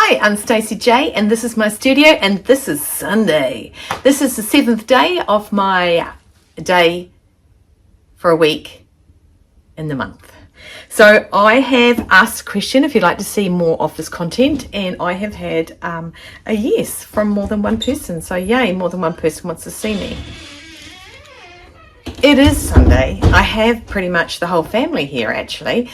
Hi, I'm Stacey J, and this is my studio, and this is Sunday. This is the 7th day of my day for a week in the month. So I have asked a question if you'd like to see more of this content, and I have had a yes from more than one person. So yay, more than one person wants to see me. It is Sunday. I have pretty much the whole family here, actually.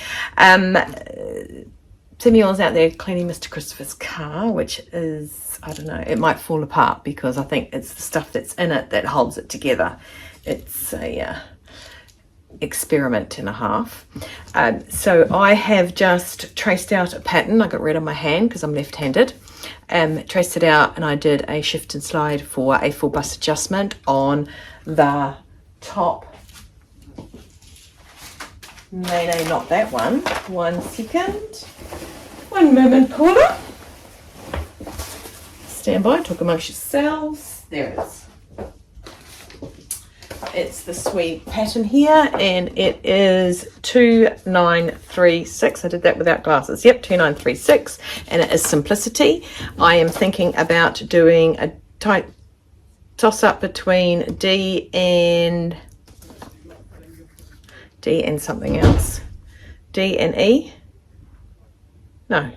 Samuel's out there cleaning Mr. Christopher's car, which is, I don't know, it might fall apart because I think it's the stuff that's in it that holds it together. It's a experiment and a half. So I have just traced out a pattern. I got rid of my hand because I'm left-handed. Traced it out, and I did a shift and slide for a full bust adjustment on the top. No, not that one. 1 second. One moment, caller. Stand by, talk amongst yourselves. There it is. It's the sweet pattern here, and it is 2936. I did that without glasses. Yep, 2936, and it is simplicity. I am thinking about doing a tight toss-up between D and something else. D and E. No.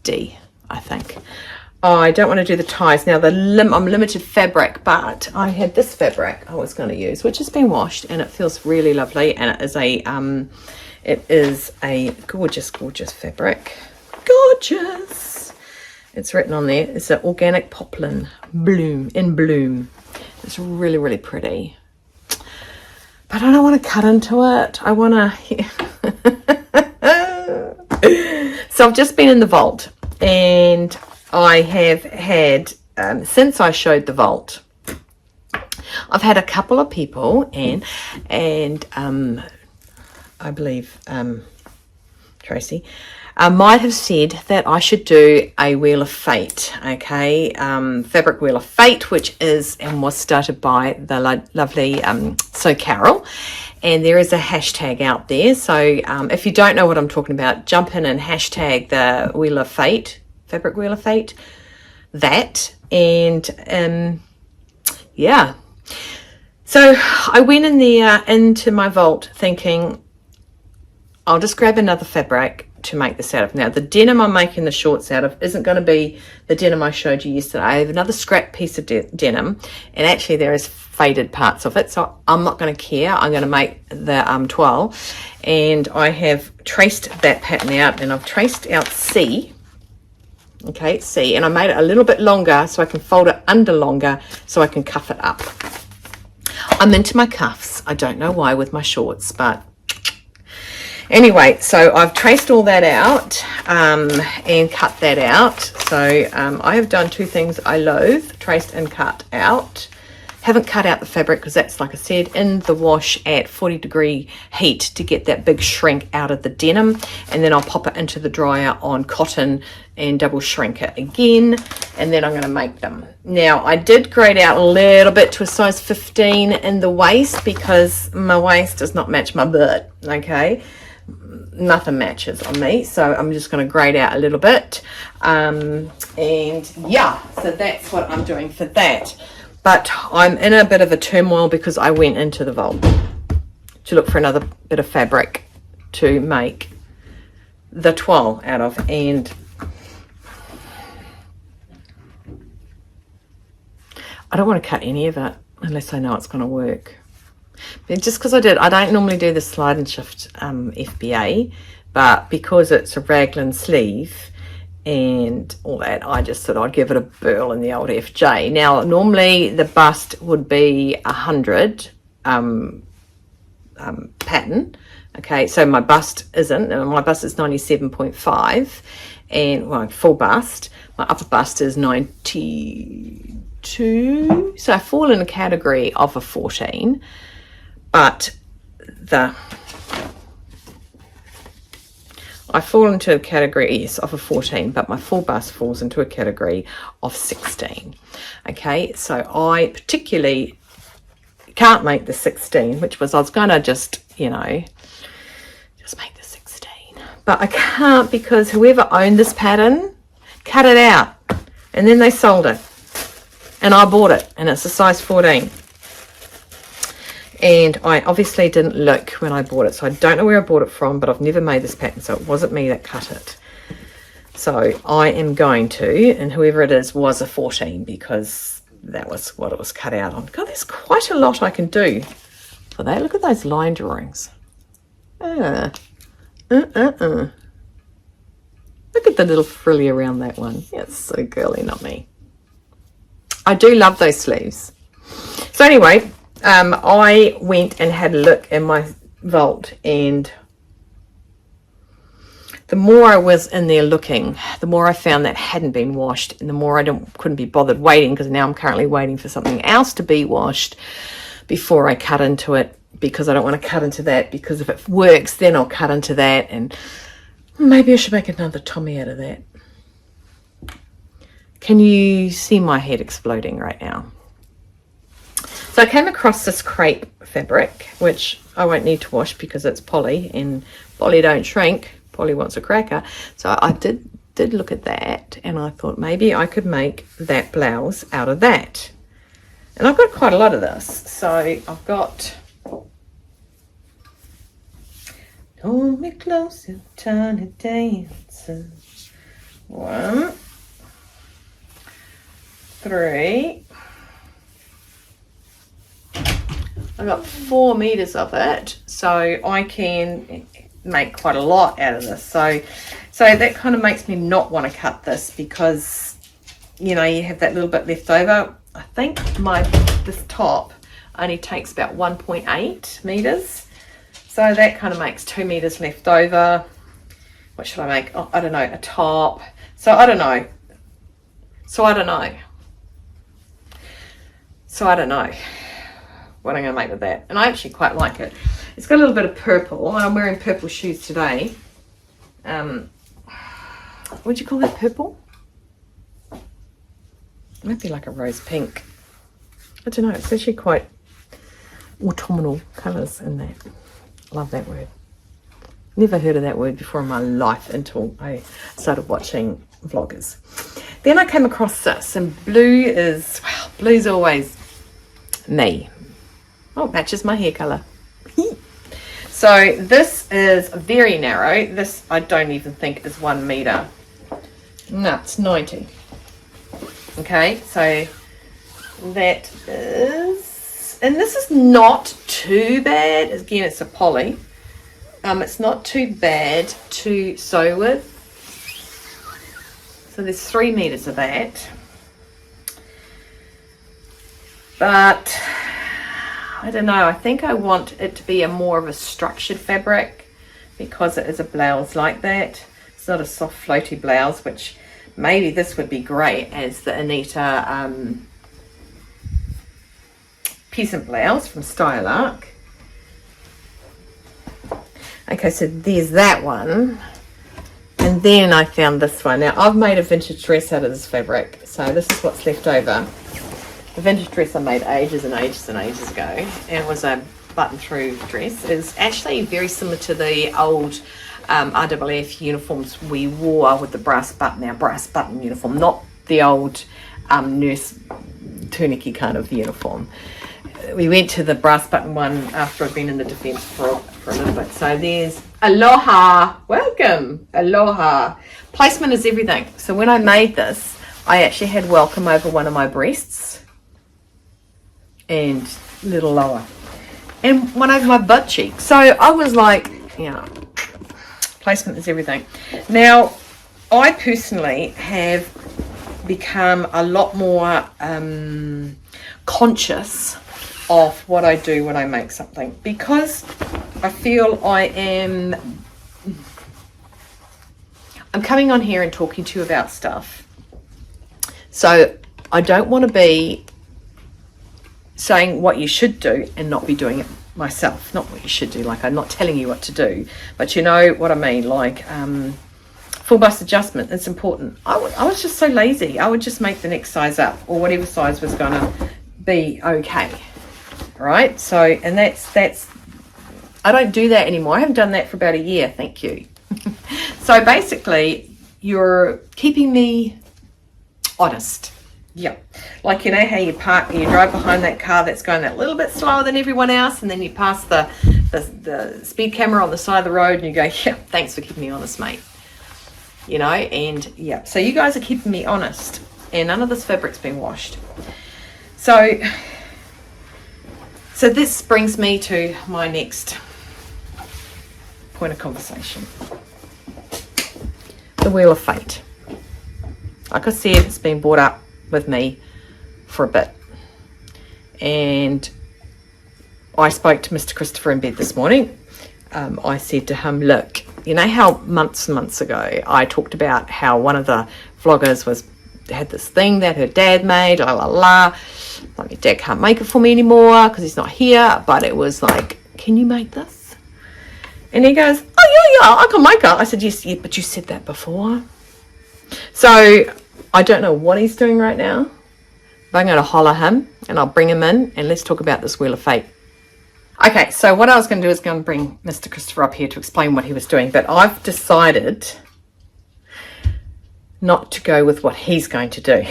D, I think. Oh, I don't want to do the ties. Now, I'm limited fabric, but I had this fabric I was going to use, which has been washed, and it feels really lovely, and it is a gorgeous, gorgeous fabric. Gorgeous! It's written on there. It's an organic poplin in bloom. It's really, really pretty. But I don't want to cut into it. I want to... So I've just been in the vault, and I have had, since I showed the vault, I've had a couple of people, and I believe Tracy might have said that I should do a Wheel of Fate, okay, fabric Wheel of Fate, which is and was started by the lovely So Carol. And there is a hashtag out there. So if you don't know what I'm talking about, jump in and hashtag the Wheel of Fate, fabric Wheel of Fate, that. And yeah. So I went in there into my vault thinking, I'll just grab another fabric to make this out of. Now, the denim I'm making the shorts out of isn't going to be the denim I showed you yesterday. I have another scrap piece of denim, and actually there is faded parts of it, so I'm not going to care. I'm going to make the toile, and I have traced that pattern out, and I've traced out C, okay, C, and I made it a little bit longer so I can fold it under longer so I can cuff it up. I'm into my cuffs. I don't know why with my shorts, but anyway, so I've traced all that out and cut that out. So I have done two things I loathe, traced and cut out. Haven't cut out the fabric because that's, like I said, in the wash at 40-degree heat to get that big shrink out of the denim, and then I'll pop it into the dryer on cotton and double shrink it again, and then I'm going to make them. Now, I did grade out a little bit to a size 15 in the waist because my waist does not match my butt, okay? Nothing matches on me, so I'm just going to grade out a little bit, and yeah, so that's what I'm doing for that. But I'm in a bit of a turmoil because I went into the vault to look for another bit of fabric to make the toile out of, and I don't want to cut any of it unless I know it's going to work. But just because I don't normally do the slide and shift FBA, but because it's a raglan sleeve and all that, I just thought I'd give it a burl in the old FJ. Now, normally the bust would be 100 pattern. Okay, so my bust isn't. My bust is 97.5, and well, full bust. My upper bust is 92. So I fall in a category of a 14, but I fall into a category, yes, of a 14, but my full bust falls into a category of 16. Okay, so I particularly can't make the 16, which was, I was going to just, you know, just make the 16. but I can't because whoever owned this pattern cut it out and then they sold it and I bought it and it's a size 14. And I obviously didn't look when I bought it, so I don't know where I bought it from, but I've never made this pattern, so it wasn't me that cut it. So I am going to, and whoever it is was a 14 because that was what it was cut out on. God, there's quite a lot I can do for that. Look at those line drawings. Look at the little frilly around that one. Yeah, it's so girly, not me. I do love those sleeves. So anyway, I went and had a look in my vault, and the more I was in there looking, the more I found that hadn't been washed, and the more I couldn't be bothered waiting, because now I'm currently waiting for something else to be washed before I cut into it, because I don't want to cut into that, because if it works then I'll cut into that, and maybe I should make another Tommy out of that. Can you see my head exploding right now? So I came across this crepe fabric, which I won't need to wash because it's poly, and poly don't shrink. Poly wants a cracker. So I did look at that, and I thought maybe I could make that blouse out of that. And I've got quite a lot of this. So I've got... Hold me closer, tiny dancer. 1, 3... I've got 4 meters of it, so I can make quite a lot out of this. So that kind of makes me not want to cut this, because you know you have that little bit left over. I think this top only takes about 1.8 meters, so that kind of makes 2 meters left over. What should I make? Oh, I don't know, a top. So I don't know what I'm going to make with that. And I actually quite like it. It's got a little bit of purple, and I'm wearing purple shoes today. Would you call that purple? It might be like a rose pink. I don't know, it's actually quite autumnal colours in that. Love that word. Never heard of that word before in my life until I started watching vloggers. Then I came across this, and blue's always me. Oh, it matches my hair colour. So this is very narrow. This I don't even think is 1 meter. No, it's 90. Okay, so that is, and this is not too bad. Again, it's a poly. It's not too bad to sew with. So there's 3 meters of that. But I don't know, I think I want it to be a more of a structured fabric, because it is a blouse like that. It's not a soft floaty blouse, which maybe this would be great as the Anita peasant blouse from Style Arc. Okay, so there's that one. And then I found this one. Now I've made a vintage dress out of this fabric, so this is what's left over. The vintage dress I made ages and ages and ages ago, and it was a button-through dress. It's actually very similar to the old RAAF uniforms we wore with the brass button, our brass button uniform, not the old nurse tunicky kind of uniform. We went to the brass button one after I'd been in the defence for a little bit. So there's Aloha, welcome, Aloha. Placement is everything. So when I made this, I actually had welcome over one of my breasts, and a little lower, and one over my butt cheek. So I was like, you know, placement is everything. Now I personally have become a lot more conscious of what I do when I make something, because I feel I'm coming on here and talking to you about stuff, so I don't want to be saying what you should do and not be doing it myself. Not what you should do, like I'm not telling you what to do, but you know what I mean, like full bust adjustment, it's important. I was just so lazy. I would just make the next size up, or whatever size was gonna be okay, right? So, and that's I don't do that anymore. I haven't done that for about a year, thank you. So basically, you're keeping me honest. Yeah, like, you know how you drive behind that car that's going that little bit slower than everyone else, and then you pass the speed camera on the side of the road, and you go, yeah, thanks for keeping me honest, mate. You know, and yeah, so you guys are keeping me honest, and none of this fabric's been washed. So this brings me to my next point of conversation. The Wheel of Fate. Like I said, it's been brought up with me for a bit, and I spoke to Mr. Christopher in bed this morning. I said to him, look, you know how months and months ago I talked about how one of the vloggers had this thing that her dad made, la la la, like, your dad can't make it for me anymore because he's not here, but it was like, can you make this? And he goes, oh yeah, I can make it. I said, yes, yeah, but you said that before. So I don't know what he's doing right now, but I'm going to holler him and I'll bring him in and let's talk about this Wheel of Fate. Okay, so what I was going to do is go and bring Mr. Christopher up here to explain what he was doing, but I've decided not to go with what he's going to do.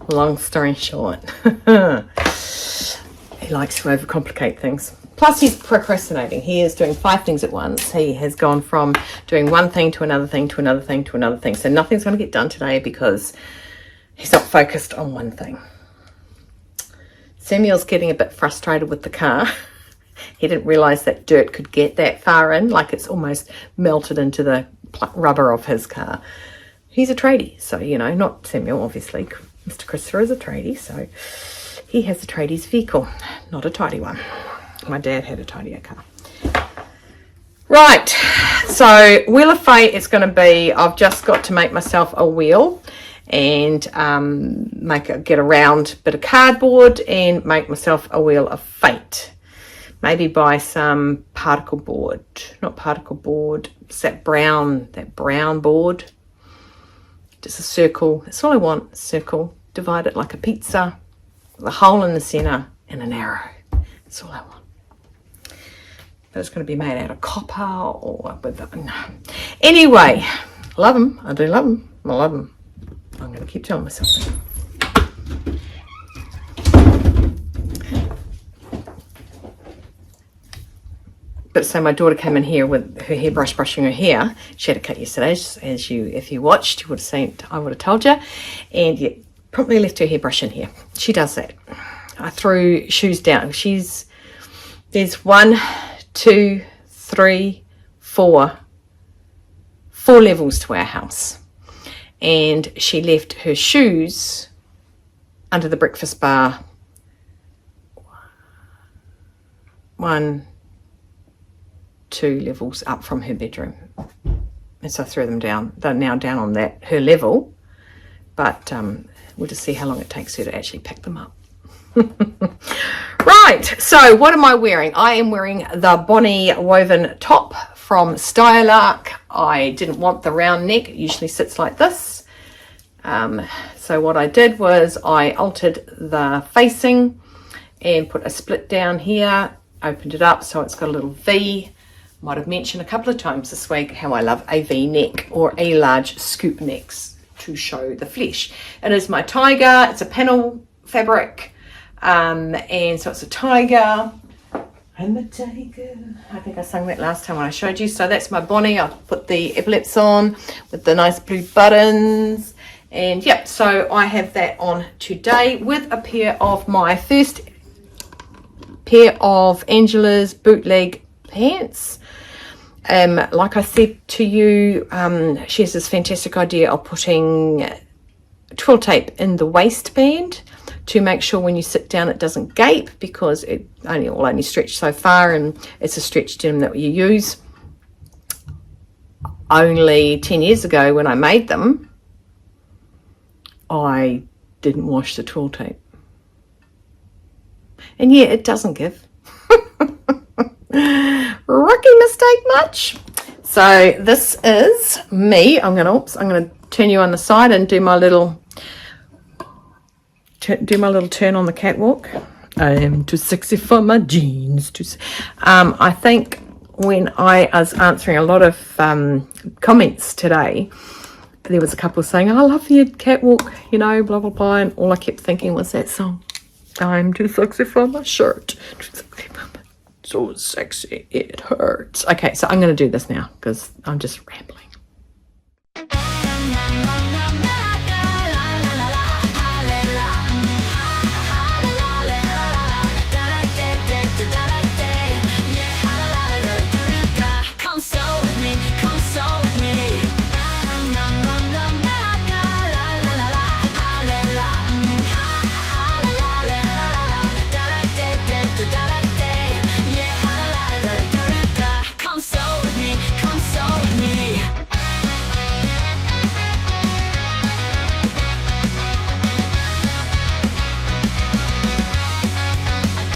Long story short, he likes to overcomplicate things. Plus, he's procrastinating. He is doing 5 things at once. He has gone from doing one thing to another thing to another thing to another thing. So nothing's going to get done today because he's not focused on one thing. Samuel's getting a bit frustrated with the car. He didn't realise that dirt could get that far in, like it's almost melted into the rubber of his car. He's a tradie, so, you know, not Samuel, obviously. Mr. Christopher is a tradie, so he has a tradie's vehicle, not a tidy one. My dad had a tidier car. Right, so Wheel of Fate is going to be, I've just got to make myself a wheel and get a round bit of cardboard and make myself a Wheel of Fate. Maybe buy some particle board, not particle board, it's that brown board. Just a circle, that's all I want, a circle. Divide it like a pizza, with a hole in the centre and an arrow. That's all I want. But it's going to be made out of copper or with no. Anyway, love them. I do love them. I love them. I'm going to keep telling myself that. But so my daughter came in here with her hairbrush brushing her hair. She had a cut yesterday, if you watched, you would have seen, I would have told you. And yeah, probably left her hairbrush in here. She does that. I threw shoes down. There's 1, 2, 3, 4 levels to our house. And she left her shoes under the breakfast bar. 1, 2 levels up from her bedroom. And so I threw them down. They're now down on her level. But we'll just see how long it takes her to actually pick them up. Right, so what am I wearing? I am wearing the Bonnie woven top from Stylark. I didn't want the round neck. It usually sits like this. So what I did was I altered the facing and put a split down here, opened it up so it's got a little V. Might have mentioned a couple of times this week how I love a V neck or a large scoop necks to show the flesh. It is my tiger. It's a panel fabric. And so it's a tiger. I'm a tiger. I think I sang that last time when I showed you. So that's my Bonnie. I'll put the epaulets on with the nice blue buttons. And yep, so I have that on today with a pair of my first pair of Angela's bootleg pants. Like I said to you, she has this fantastic idea of putting twill tape in the waistband to make sure when you sit down it doesn't gape, because it will only stretch so far, and it's a stretch denim that you use. Only 10 years ago when I made them, I didn't wash the twill tape. And yeah, it doesn't give. Rookie mistake much. So this is me. I'm gonna turn you on the side and do my little turn on the catwalk. I am too sexy for my jeans. I think when I was answering a lot of comments today, there was a couple saying, I love your catwalk, you know, blah, blah, blah. And all I kept thinking was that song, I'm too sexy for my shirt. So sexy, it hurts. Okay, so I'm going to do this now because I'm just rambling.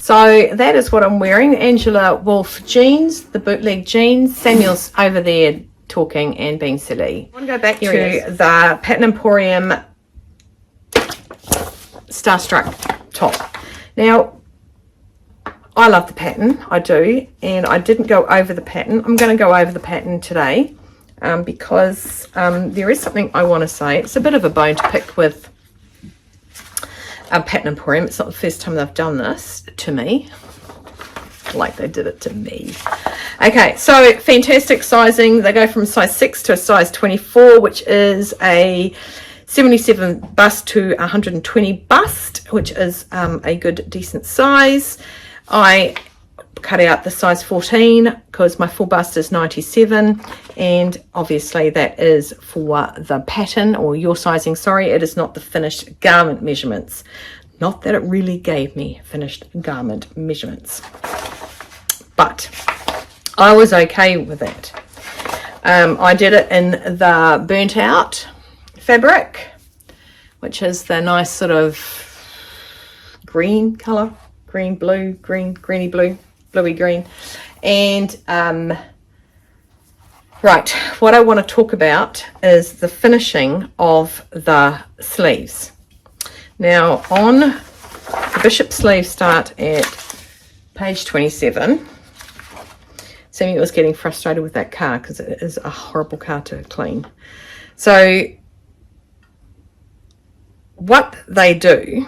So that is what I'm wearing. Angela Wolf jeans, the bootleg jeans. Samuel's over there talking and being silly. I want to go back to the Pattern Emporium Starstruck top. Now, I love the pattern, I do, and I didn't go over the pattern. I'm going to go over the pattern today because there is something I want to say. It's a bit of a bone to pick with Pattern Emporium. It's not the first time they've done this to me, like they did it to me. Okay, so fantastic sizing. They go from size 6 to a size 24, which is a 77 bust to 120 bust, which is a good decent size. I cut out the size 14 because my full bust is 97, and obviously that is for the pattern, or your sizing, sorry. It is not the finished garment measurements. Not that it really gave me finished garment measurements, but I was okay with that. I did it in the burnt out fabric, which is the nice sort of green color, green, blue, green, greeny blue, bluey green. And right, what I want to talk about is the finishing of the sleeves. Now, on the bishop sleeves start at page 27. Sammy was getting frustrated with that car because it is a horrible car to clean. So what they do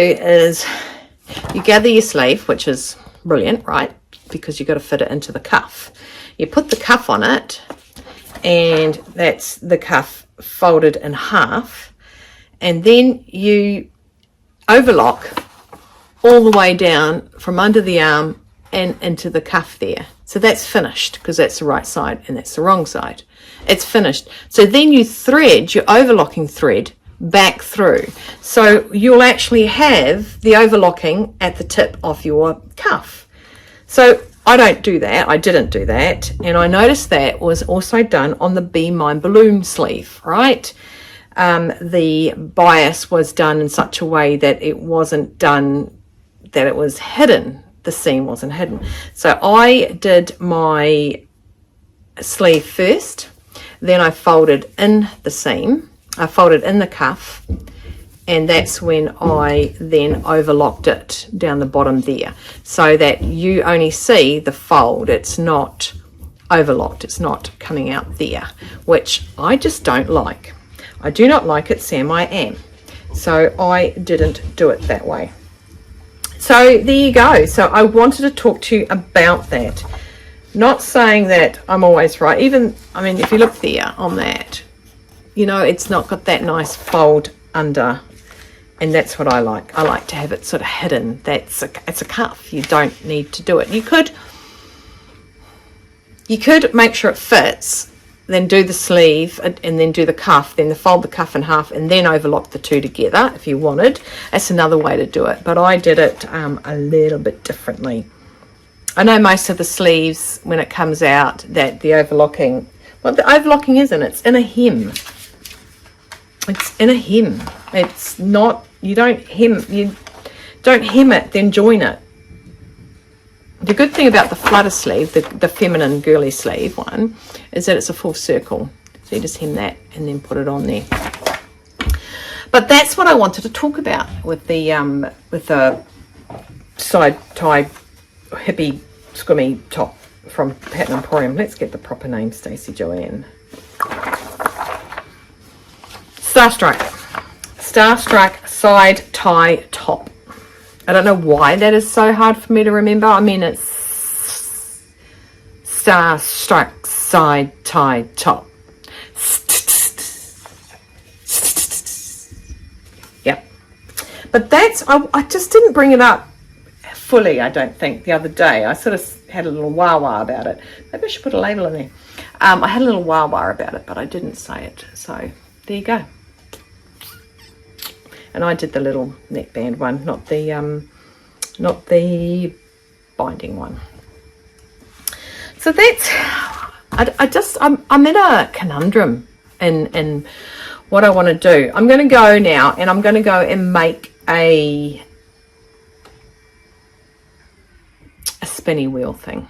is you gather your sleeve, which is brilliant, right? Because you've got to fit it into the cuff. You put the cuff on it, and that's the cuff folded in half, and then you overlock all the way down from under the arm and into the cuff there. So that's finished because that's the right side and that's the wrong side. It's finished. So then you thread your overlocking thread back through. So you'll actually have the overlocking at the tip of your cuff. So I don't do that. I didn't do that. And I noticed that was also done on the Be Mine balloon sleeve, right? The bias was done in such a way that it wasn't done, that it was hidden. The seam wasn't hidden. So I did my sleeve first, then I folded in the seam, I folded in the cuff, and that's when I then overlocked it down the bottom there, so that you only see the fold. It's not overlocked, it's not coming out there, which I just don't like. I do not like it, Sam, I am. So I didn't do it that way. So there you go. So I wanted to talk to you about that. Not saying that I'm always right. Even, I mean, if you look there on that, you know, it's not got that nice fold under, and that's what I like. I like to have it sort of hidden. It's a cuff. You don't need to do it. You could make sure it fits, then do the sleeve and then do the cuff, then fold the cuff in half and then overlock the two together if you wanted. That's another way to do it, but I did it a little bit differently. I know most of the sleeves, when it comes out, that the overlocking, well, the overlocking isn't, it's in a hem. It's in a hem. It's not, you don't hem it, then join it. The good thing about the flutter sleeve, the feminine girly sleeve one, is that it's a full circle. So you just hem that and then put it on there. But that's what I wanted to talk about with the side tie hippie scummy top from Pattern Emporium. Let's get the proper name, Stacey Joanne. Starstrike side tie top. I don't know why that is so hard for me to remember. I mean, it's Starstrike side tie top. Yep. But that's, I just didn't bring it up fully, I don't think, the other day. I sort of had a little wah-wah about it. Maybe I should put a label in there. I had a little wah-wah about it, but I didn't say it. So there you go. And I did the little neckband one, not the binding one. So that's, I'm in a conundrum in what I want to do. I'm going to go now, and I'm going to go and make a spinny wheel thing.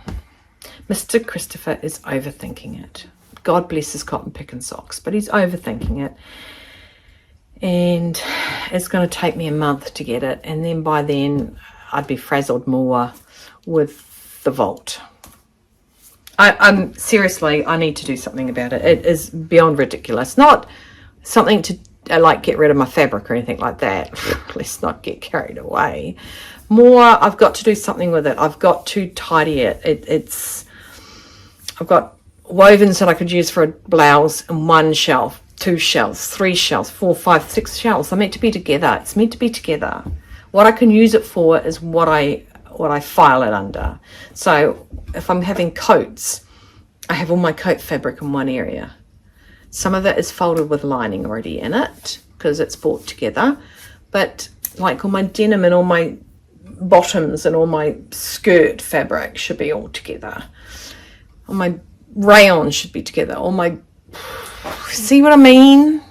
Mr. Christopher is overthinking it. God bless his cotton picking socks, but he's overthinking it. And it's going to take me a month to get it, and then by then I'd be frazzled more with the vault. I'm seriously, I need to do something about it. It is beyond ridiculous. Not something to like get rid of my fabric or anything like that. Let's not get carried away. More, I've got to do something with it. I've got to tidy it. I've got wovens that I could use for a blouse in one shelf, 2 shelves, 3 shelves, 4, 5, 6 shelves. They're meant to be together. It's meant to be together. What I can use it for is what I file it under. So if I'm having coats, I have all my coat fabric in one area. Some of it is folded with lining already in it because it's bought together. But like all my denim and all my bottoms and all my skirt fabric should be all together. All my rayon should be together. All my, see what I mean?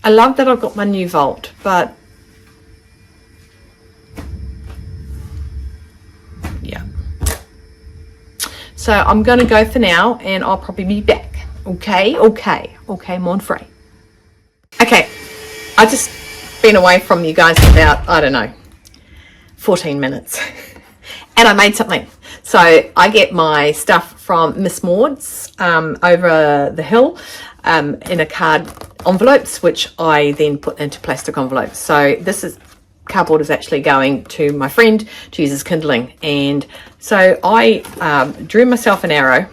I love that I've got my new vault, but yeah. So I'm going to go for now, and I'll probably be back. Okay, mon frère. Okay, I just been away from you guys for about, I don't know, 14 minutes. And I made something. So I get my stuff from Miss Maud's over the hill in a card envelopes, which I then put into plastic envelopes. So this is cardboard is actually going to my friend to use as kindling. And so I drew myself an arrow.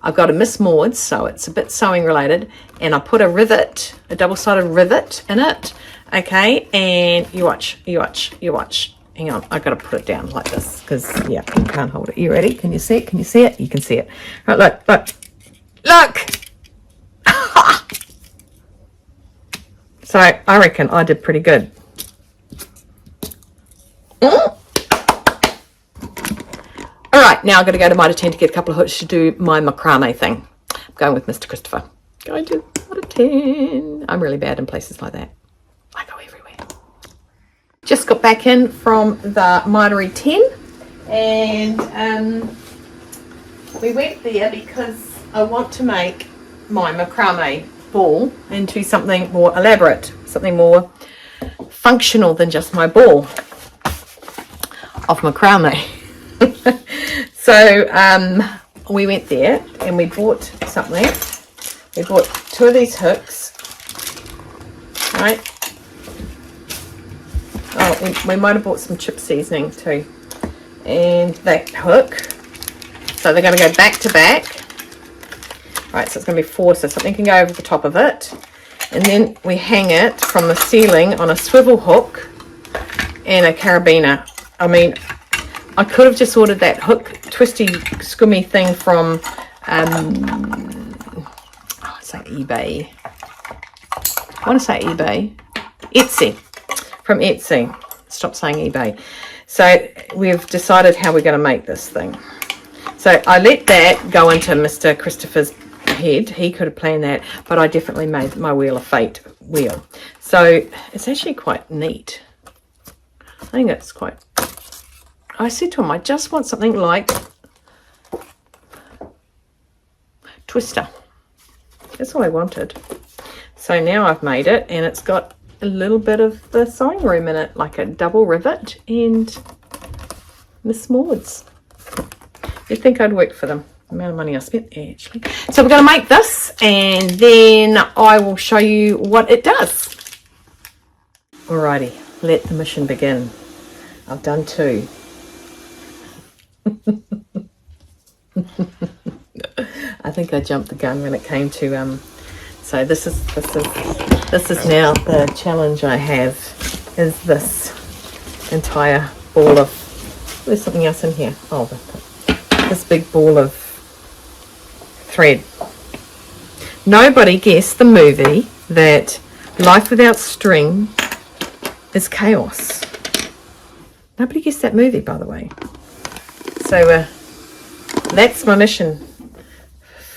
I've got a Miss Maud's, so it's a bit sewing related, and I put a rivet, a double-sided rivet in it. Okay, and you watch. Hang on, I've got to put it down like this because, yeah, you can't hold it. You ready? Can you see it? Can you see it? You can see it. Right, look. So I reckon I did pretty good. All right, now I'm going to go to Mitre 10 to get a couple of hooks to do my macrame thing. I'm going with Mr. Christopher. Going to Mitre 10. I'm really bad in places like that. I go everywhere. Just got back in from the Mitre 10, and we went there because I want to make my macrame ball into something more elaborate, something more functional than just my ball of macrame. So we went there and we bought something. We bought 2 of these hooks, right? Oh, we might have bought some chip seasoning too. And that hook. So they're going to go back to back. Right, so it's going to be 4, so something can go over the top of it. And then we hang it from the ceiling on a swivel hook and a carabiner. I mean, I could have just ordered that hook twisty scummy thing from eBay. I want to say eBay. Etsy. From Etsy. Stop saying eBay. So we've decided how we're going to make this thing. So I let that go into Mr. Christopher's head. He could have planned that, but I definitely made my Wheel of Fate wheel. So it's actually quite neat. I think it's quite... I said to him, I just want something like Twister. That's all I wanted. So now I've made it, and it's got a little bit of the sewing room in it, like a double rivet and Miss Maud's. You'd think I'd work for them. The amount of money I spent there, actually. So we're going to make this, and then I will show you what it does. Alrighty, let the mission begin. I've done 2. I think I jumped the gun when it came to so this is now the challenge I have, is this entire ball of, there's something else in here. Oh, this big ball of thread. Nobody guessed the movie that Life Without String is Chaos. Nobody guessed that movie, by the way. So that's my mission,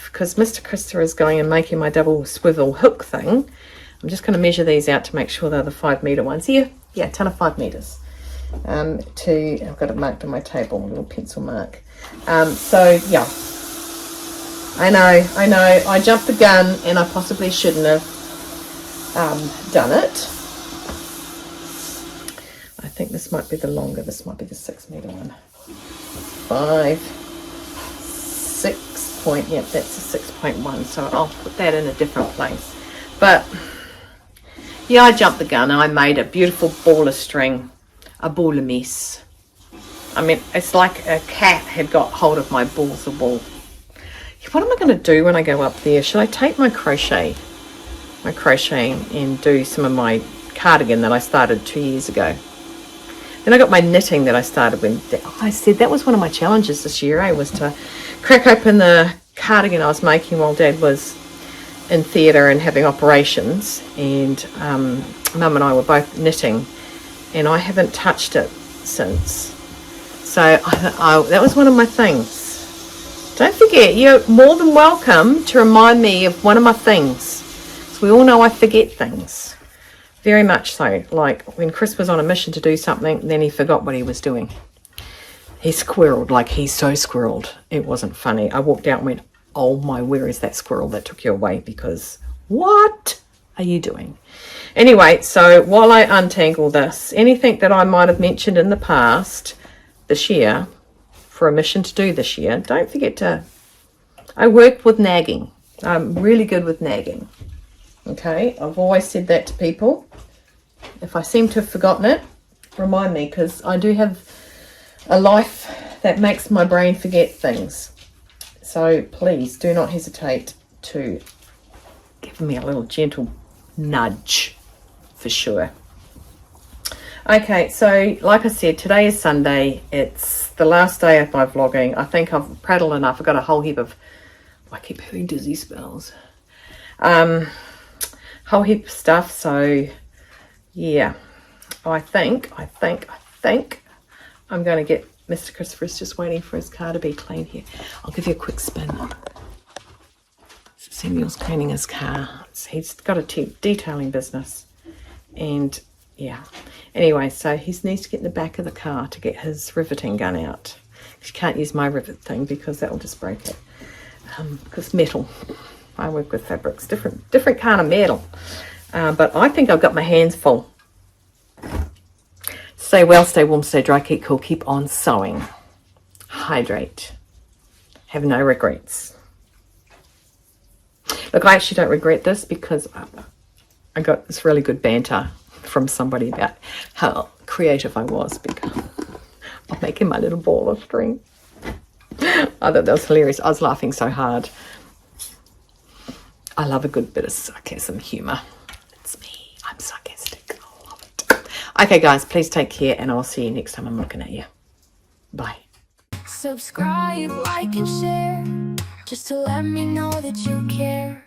because Mr. Christopher is going and making my double swivel hook thing. I'm just going to measure these out to make sure they're the 5 metre ones. Yeah, a ton of 5 metres. I've got it marked on my table, a little pencil mark. So yeah, I know, I jumped the gun and I possibly shouldn't have done it. I think this might be the longer, this might be the 6 metre one. 5, 6 point, yep, that's a 6.1, so I'll put that in a different place. But yeah, I jumped the gun and I made a beautiful ball of string, a ball of mess. I mean, it's like a cat had got hold of my balls of wool. What am I going to do when I go up there? Should I take my crocheting and do some of my cardigan that I started 2 years ago? Then I got my knitting that I started when I said that was one of my challenges this year, was to crack open the cardigan I was making while Dad was in theatre and having operations, and Mum and I were both knitting, and I haven't touched it since. So that was one of my things. Don't forget, you're more than welcome to remind me of one of my things. So we all know I forget things. Very much so. Like when Chris was on a mission to do something, then he forgot what he was doing. He squirreled, like he's so squirreled. It wasn't funny. I walked out and went, oh my, where is that squirrel that took you away? Because what are you doing? Anyway, so while I untangle this, anything that I might have mentioned in the past this year for a mission to do this year, don't forget to, I work with nagging. I'm really good with nagging. Okay, I've always said that to people. If I seem to have forgotten it, remind me, because I do have a life that makes my brain forget things. So please do not hesitate to give me a little gentle nudge for sure. Okay, so like I said, today is Sunday. It's the last day of my vlogging. I think I've prattled enough. I've got a whole heap of, I keep having dizzy spells. Whole heap of stuff. So yeah, I think I'm going to get Mr. Christopher's just waiting for his car to be clean here. I'll give you a quick spin. Samuel's cleaning his car. He's got a detailing business, and yeah. Anyway, so he needs to get in the back of the car to get his riveting gun out. You can't use my rivet thing because that will just break it. Because metal. I work with fabrics, different kind of metal. But I think I've got my hands full. Stay well, stay warm, stay dry, keep cool, keep on sewing. Hydrate. Have no regrets. Look, I actually don't regret this because I got this really good banter from somebody about how creative I was because of making my little ball of string. I thought that was hilarious. I was laughing so hard. I love a good bit of sarcasm, humour. It's me. I'm sarcastic. I love it. Okay, guys, please take care, and I'll see you next time I'm looking at you. Bye. Subscribe, like, and share, just to let me know that you care.